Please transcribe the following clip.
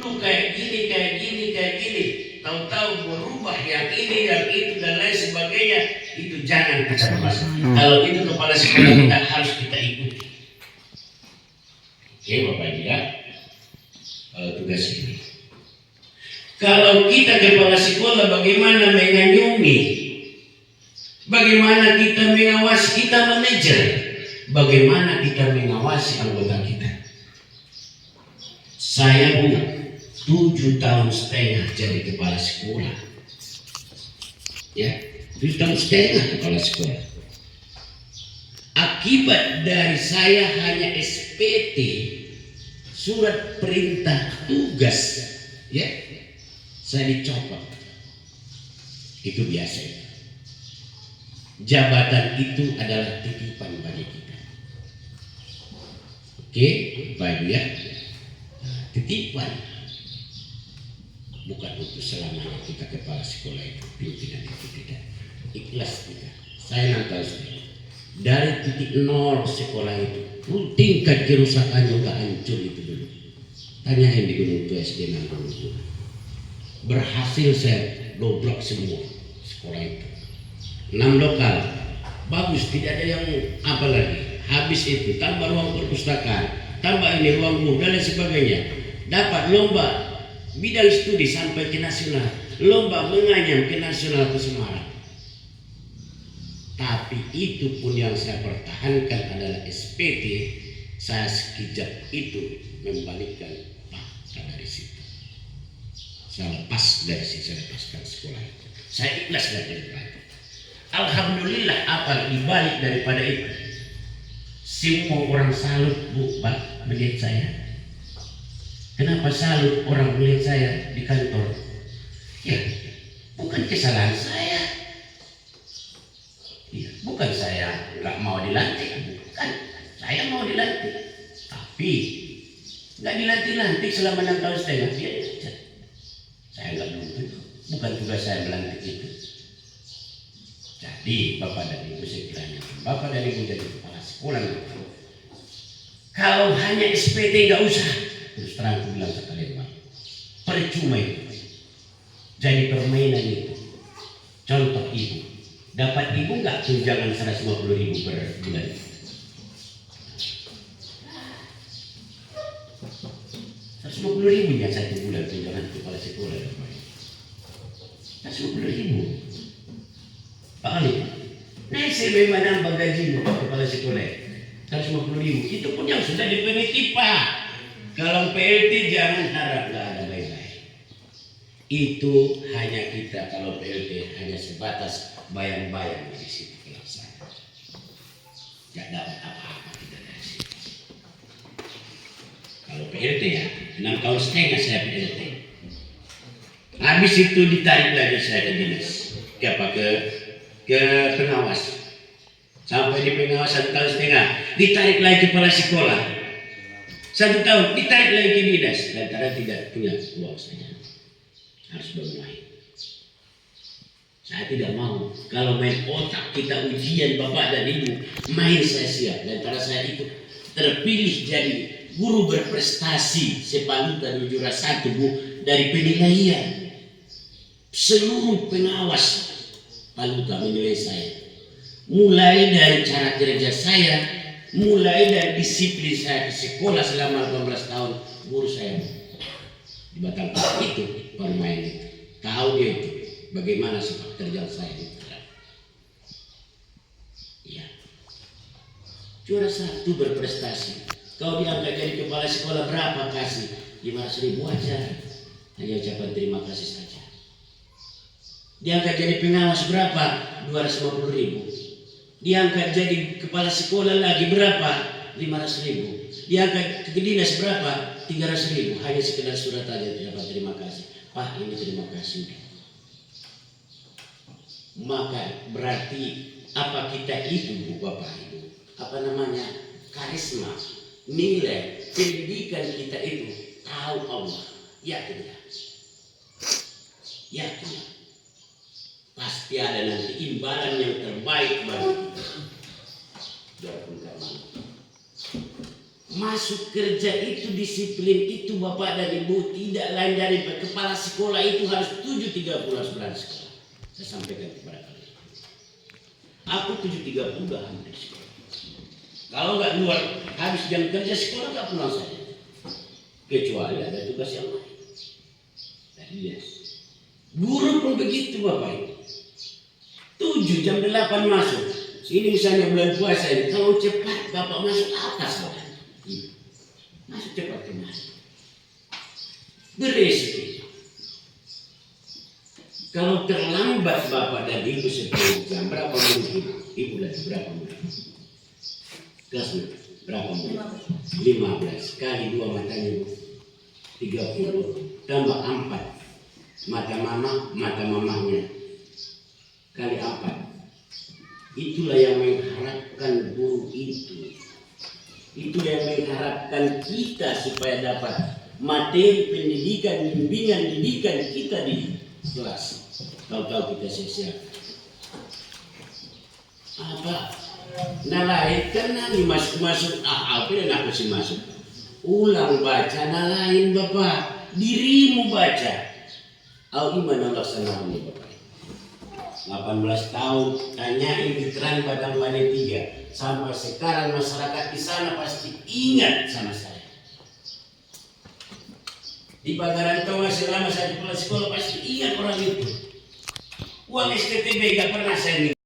dulu kayak gini, kayak gini, kayak gini. Tahu-tahu berubah yang ini, yang itu dan lain sebagainya. Itu jangan kita bahas. Kalau itu kepala sekolah kita harus kita ikuti. Oke Bapak Ibu ya. Kalau tugas ini. Kalau kita kepala sekolah bagaimana mengayomi? Bagaimana kita mengawasi, kita manajer? Bagaimana kita mengawasi anggota kita? Saya 7,5 tahun jadi kepala sekolah. Ya, 7,5 tahun kepala sekolah. Akibat dari saya hanya SPT, surat perintah tugas, ya, saya dicopot. Itu biasa. Jabatan itu adalah titipan bagi kita. Oke, Bapak Ibu ya. Titipan. Bukan untuk selamanya kita kepala sekolah itu, pimpinan itu tidak. Ikhlas kita. Saya tahu dari titik nol sekolah itu, tingkat kerusakan juga hancur itu dulu. Tanyain di Gunung Tua SD 60. Berhasil saya dobrak semua sekolah itu. 6 lokal, bagus, tidak ada yang apa lagi. Habis itu tambah ruang perpustakaan, tambah ini ruang guru dan lain sebagainya. Dapat lomba bidang studi sampai ke nasional, lomba menganyam ke nasional ke Semarang. Tapi itu pun yang saya pertahankan adalah SPT. Saya sekejap itu membalikkan fakta dari situ. Saya lepas dari situ, saya lepaskan sekolah itu. Saya ikhlas dari itu. Alhamdulillah apa dibalik daripada itu. Semua orang salut Bu, Pak, melihat saya. Kenapa salut orang melihat saya di kantor? Ya, bukan kesalahan saya. Ya, bukan saya nggak mau dilantik, bukan. Saya mau dilantik, tapi nggak dilantik selama 6,5 tahun. Saya nggak nuntut, bukan tugas saya melantik itu. Jadi Bapak dan Ibu sekiranya, Bapak dan Ibu jadi kepala sekolah, kalau hanya SPT nggak usah. Terus terang aku bilang sekali Pak, percuma itu. Jadi permainan itu. Contoh Ibu, dapat Ibu nggak tunjangan 150.000 per bulan? 150.000 ya satu bulan tunjangan kepala sekolah. 150.000. Pak Ali, nah saya memang nambah gaji kepala sekolah 150.000. Itu pun yang sudah dipeniti Pak. Kalau PLT jangan harap nggak ada baik-baik. Itu hanya kita kalau PLT hanya sebatas bayang-bayang di situ pelaksanaan. Nggak dapat apa-apa kita dari situ. Kalau PLT ya 6,5 tahun saya PLT. Habis itu ditarik lagi saya ke dinas. Ke pengawas. Sampai di pengawasan 1,5 tahun ditarik lagi kepala sekolah. 1 tahun ditarik lagi ke dinas. Lantaran tidak punya uang saja. Harus bermain. Saya tidak mau. Kalau main otak kita ujian Bapak dan Ibu, main saya siap. Lantaran saya ikut terpilih jadi guru berprestasi sepalutan juara 1 Bu dari penilaian. Seluruh pengawas paluta menilai saya. Mulai dari cara kerja saya, mulai dari disiplin saya di sekolah selama 18 tahun, guru saya di Batang itu bermain itu. Tahu dia itu bagaimana sepak terjang saya itu. Ya. Juara 1 berprestasi. Kau diangkat jadi kepala sekolah berapa kasih? 500.000 aja. Hanya ucapan terima kasih saja. Diangkat jadi pengawas berapa? 250.000. Diangkat jadi kepala sekolah lagi berapa? 500.000. Diangkat ke dinas berapa? 300.000. Hanya sekedar surat aja dapat terima kasih. Pak, ini terima kasih. Maka berarti apa kita itu Bapak Ibu? Apa namanya? Karisma, nilai, pendidikan kita itu tahu Allah. Ya tidak? Ya tidak? Pasti ada nanti imbalan yang terbaik bagi kita. Masuk kerja itu disiplin itu Bapak dan Ibu tidak lain dari kepala sekolah itu harus 7.30 harus berada di sekolah. Saya sampaikan kepada kalian. Aku 7.30 udah hampir sekolah. Kalau nggak luar habis jam kerja sekolah nggak pulang saja. Kecuali ada tugas yang lain. Tadi yes. Guru pun begitu Bapak Ibu. 7 jam 8 masuk. Ini misalnya bulan puasa ini, kalau cepat Bapak masuk atas lah. Masuk cepat kemana? Beresiko. Kalau terlambat Bapak dan Ibu 10 jam, berapa menit Ibu lagi berapa menit? Kelasnya berapa menit? 15 kali 2 matanya 30 tambah 4 mata mama, mata mamanya kali 4. Itulah yang mengharapkan guru itu. Itu yang mengharapkan kita supaya dapat materi pendidikan, bimbingan didikan kita di kelas. Tahu-tahu kita sia-sia. Apa? Nah lain karena masuk apa dan aku sih masuk. Ulang baca, nah lain Bapak. Dirimu baca. Au gimana laksanaannya Bapak? 18 tahun tanyain veteran Padang Bane 3 sampai sekarang masyarakat di sana pasti ingat sama saya. Di Pagaran Tonga selama saya di sekolah pasti ingat orang itu. Uang STTB gak pernah saya